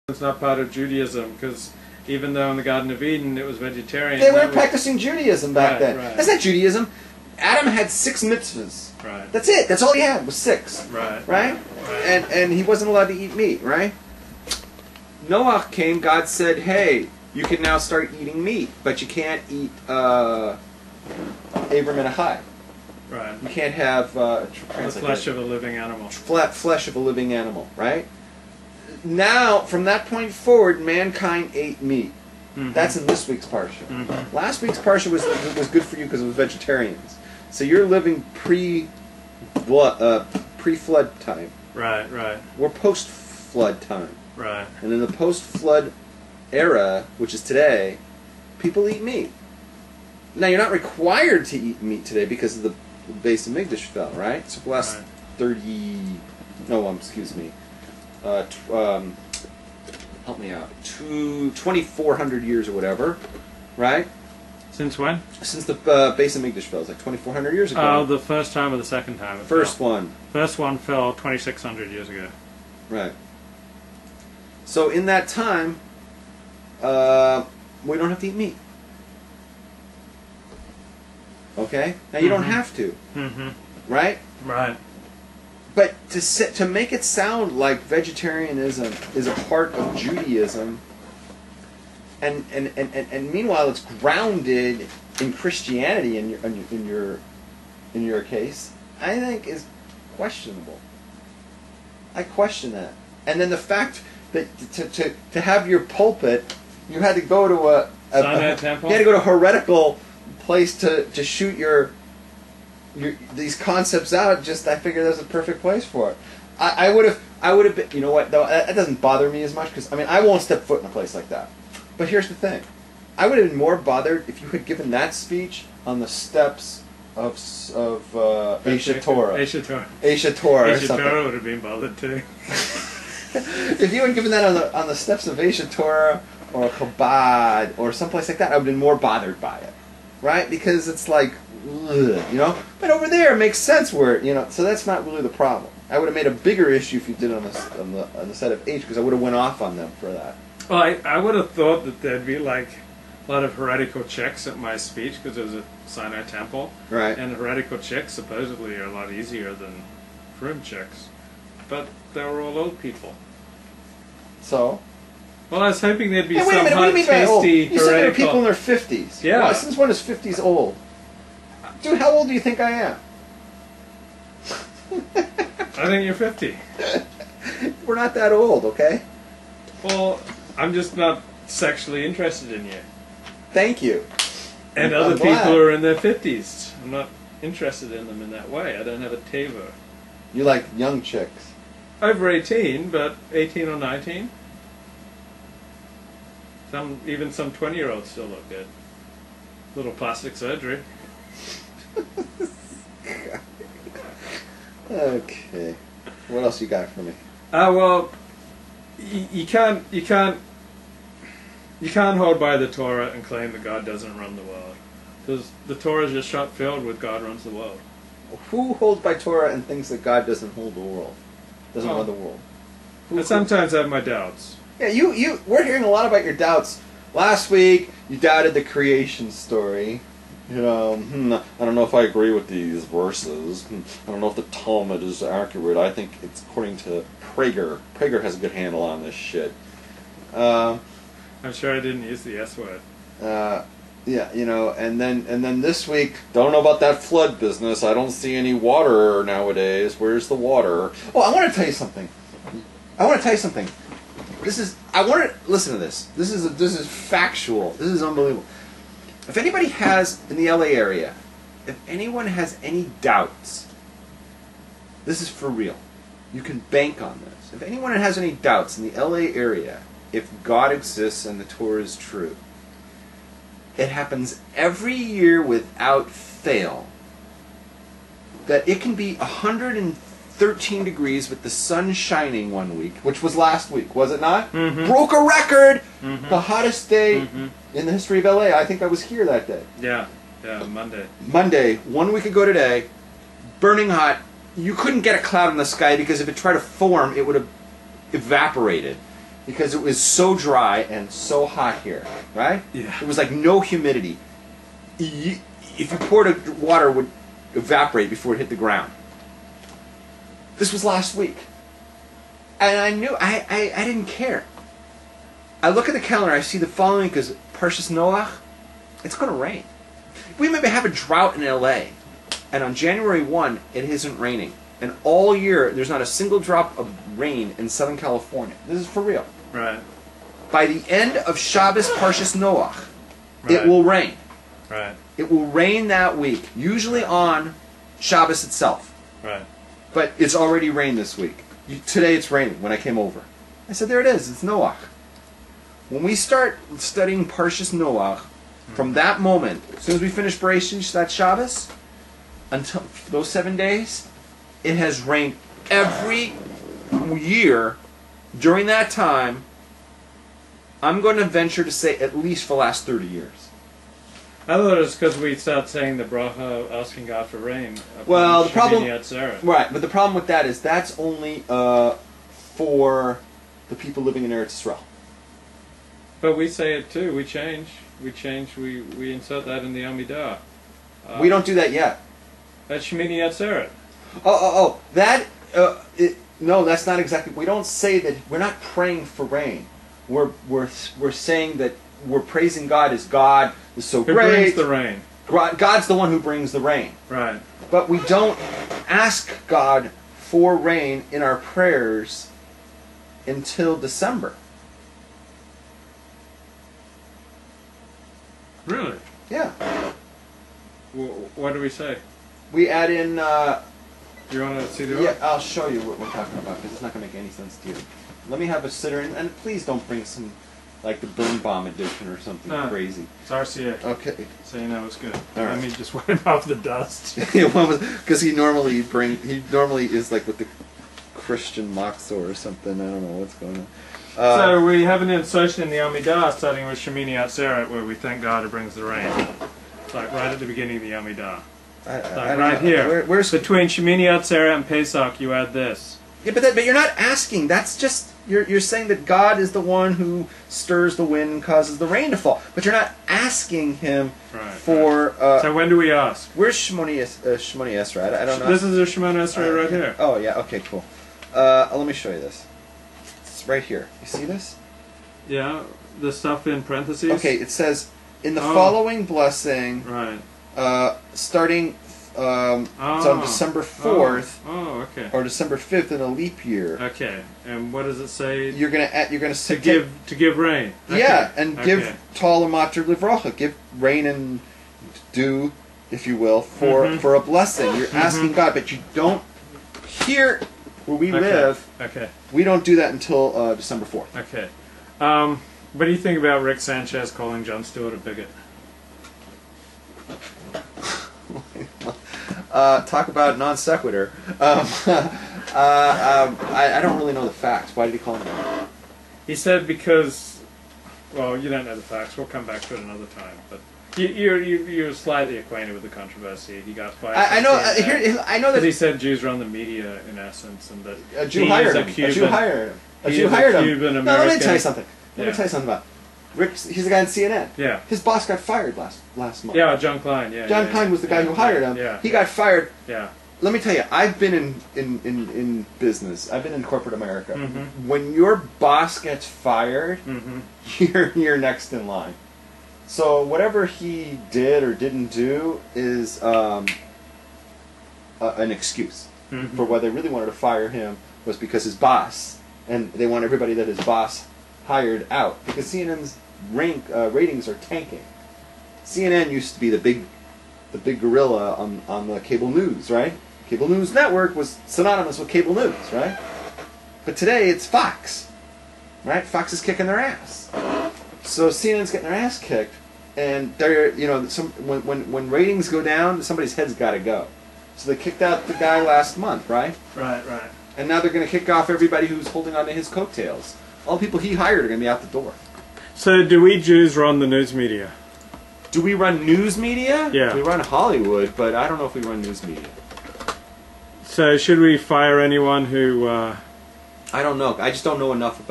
It's not part of Judaism, because even though in the Garden of Eden it was vegetarian, they weren't practicing Judaism back then. Right. That's not Judaism. Adam had 6 mitzvahs. Right. That's it. That's all he had was 6. Right. Right? And he wasn't allowed to eat meat, right? Noah came, God said, hey, you can now start eating meat, but you can't eat Abram and Achai. Right. You can't have the flesh of a living animal. Flesh of a living animal, right? Now, from that point forward, mankind ate meat. Mm-hmm. That's in this week's parsha. Mm-hmm. Last week's parsha was good for you because it was vegetarians. So you're living pre-flood time. Right, right. We're post-flood time. Right. And in the post-flood era, which is today, people eat meat. Now, you're not required to eat meat today because of the base of Migdash fell, right? So for the last 2,400 years or whatever, right? Since when? Since the base of Migdash fell. It's like 2,400 years ago. Oh, the first time or the second time? First one. First one fell 2,600 years ago. Right. So in that time, we don't have to eat meat. Okay? Now you don't have to. Mm-hmm. Right? Right. But to make it sound like vegetarianism is a part of Judaism, and meanwhile it's grounded in Christianity in your case, I think is questionable. I question that. And then the fact that to have your pulpit, you had to go to temple? You had to go to a heretical place to shoot these concepts out. I figured that's a perfect place for it. I would have been, you know what, though, that doesn't bother me as much, because, I mean, I won't step foot in a place like that. But here's the thing. I would have been more bothered if you had given that speech on the steps of Aisha Torah. Aisha Torah. Aisha Torah or Aisha something. Torah would have been bothered too. If you had given that on the steps of Aisha Torah or Chabad or someplace like that, I would have been more bothered by it. Right? Because it's like, ugh, you know? But over there, it makes sense where, you know, so that's not really the problem. I would have made a bigger issue if you did it on the set of H, because I would have went off on them for that. Well, I would have thought that there'd be like a lot of heretical checks at my speech, because it was a Sinai temple. Right. And heretical checks supposedly are a lot easier than frum checks. But they were all old people. So? Well, I was hoping there'd be hey, some hot, tasty, You said there were people in their 50s. Yeah. Well, since when is 50s old? Dude, how old do you think I am? I think you're 50. We're not that old, okay? Well, I'm just not sexually interested in you. Thank you. And other people are in their 50s. I'm not interested in them in that way. I don't have a teva. You like young chicks. Over 18, but 18 or 19. Even some 20-year-olds still look good. Little plastic surgery. Okay. What else you got for me? Well, you can't hold by the Torah and claim that God doesn't run the world, because the Torah is just shot filled with God runs the world. Who holds by Torah and thinks that God doesn't hold the world? Doesn't run the world? I sometimes have my doubts. Yeah, we're hearing a lot about your doubts. Last week, you doubted the creation story. You know, I don't know if I agree with these verses. I don't know if the Talmud is accurate. I think it's according to Prager. Prager has a good handle on this shit. I'm sure I didn't use the S word. Yeah, you know, and then this week, don't know about that flood business. I don't see any water nowadays. Where's the water? Oh, I want to tell you something. Listen to this. This is factual. This is unbelievable. If anybody has, in the LA area, if anyone has any doubts, this is for real. You can bank on this. If anyone has any doubts in the LA area, if God exists and the Torah is true, it happens every year without fail. That it can be 113 degrees with the sun shining one week, which was last week, was it not? Mm-hmm. Broke a record! Mm-hmm. The hottest day in the history of LA. I think I was here that day. Yeah, Monday. Monday, 1 week ago today, burning hot. You couldn't get a cloud in the sky because if it tried to form, it would have evaporated. because it was so dry and so hot here, right? Yeah. It was like no humidity. If you poured it, water would evaporate before it hit the ground. This was last week. And I knew, I didn't care. I look at the calendar, I see the following, because Parshas Noach, it's going to rain. We maybe have a drought in LA, and on January 1, it isn't raining. And all year, there's not a single drop of rain in Southern California. This is for real. Right. By the end of Shabbos Parshas Noach, Right. it will rain. Right. It will rain that week, usually on Shabbos itself. Right. But it's already rained this week. Today it's raining when I came over. I said, there it is, it's Noach. When we start studying Parshas Noach, from that moment, as soon as we finish Bereshit, that Shabbos, until those 7 days, it has rained every year during that time. I'm going to venture to say at least for the last 30 years. I thought it was because we started saying the bracha asking God for rain. Well, the problem, Shemini Atzeret. right? But the problem with that is that's only for the people living in Eretz Yisrael. But we say it too. We change. We insert that in the Amidah. We don't do that yet. That's Shemini Atzeret. That no, that's not exactly. We don't say that. We're not praying for rain. We're saying that we're praising God as God is so Who great. brings the rain? God's the one who brings the rain. Right. But we don't ask God for rain in our prayers until December. Really? Yeah. What do we say? We add in. You want to see the Yeah, I'll show you what we're talking about because it's not going to make any sense to you. Let me have a sitter, and please don't bring some, like the Birnbaum edition or something crazy. It's RCA. Okay. So you know it's good. All right. Let me just wipe off the dust. Because he normally is like with the Christian Moxor or something. I don't know what's going on. So we have an insertion in the Amidah starting with Shemini Atzeret where we thank God who brings the rain. It's like right at the beginning of the Amidah. I Right here. Where's between Shemini Atzeret and Pesach you add this. Yeah, but you're not asking. That's just you're saying that God is the one who stirs the wind and causes the rain to fall. But you're not asking Him for. So when do we ask? Where's Shemoni Esra? I don't know. This is the Shemini Atzeret right here. Oh yeah. Okay. Cool. Let me show you this. It's right here. You see this? Yeah. The stuff in parentheses. Okay. It says in the following blessing. Right. Starting. It's on December 4th. Oh, okay. Or December 5th in a leap year. Okay, and what does it say? You're gonna to give rain. Okay. Yeah, and give Tal Mater Livrocha, give rain and dew, if you will, for a blessing. You're asking God, but you don't. Here, where we live, we don't do that until December 4th. Okay. What do you think about Rick Sanchez calling Jon Stewart a bigot? Talk about non sequitur. I don't really know the facts. Why did he call him that? He said because, well, you don't know the facts. We'll come back to it another time. But you're slightly acquainted with the controversy. He got fired. I know. I know that he said Jews run the media in essence, and that a Jew hired him. A Jew hired him. A Jew hired him. Cuban no, let me tell you something. Let me tell you something about Rick. He's the guy on CNN. Yeah. His boss got fired last month. Yeah, John Klein. Yeah. John Klein was the guy who hired him. Yeah. He got fired. Yeah. Let me tell you, I've been in business. I've been in corporate America. Mm-hmm. When your boss gets fired, you're next in line. So whatever he did or didn't do is an excuse for why they really wanted to fire him was because his boss, and they want everybody that his boss hired out because CNN's ratings are tanking. CNN used to be the big gorilla on the cable news, right? Cable news network was synonymous with cable news, right? But today it's Fox, right? Fox is kicking their ass. So CNN's getting their ass kicked, and they're when ratings go down, somebody's head's got to go. So they kicked out the guy last month, right? Right. And now they're going to kick off everybody who's holding on to his coattails. All the people he hired are going to be out the door. So do we Jews run the news media? Do we run news media? Yeah. We run Hollywood, but I don't know if we run news media. So should we fire anyone who... I don't know. I just don't know enough about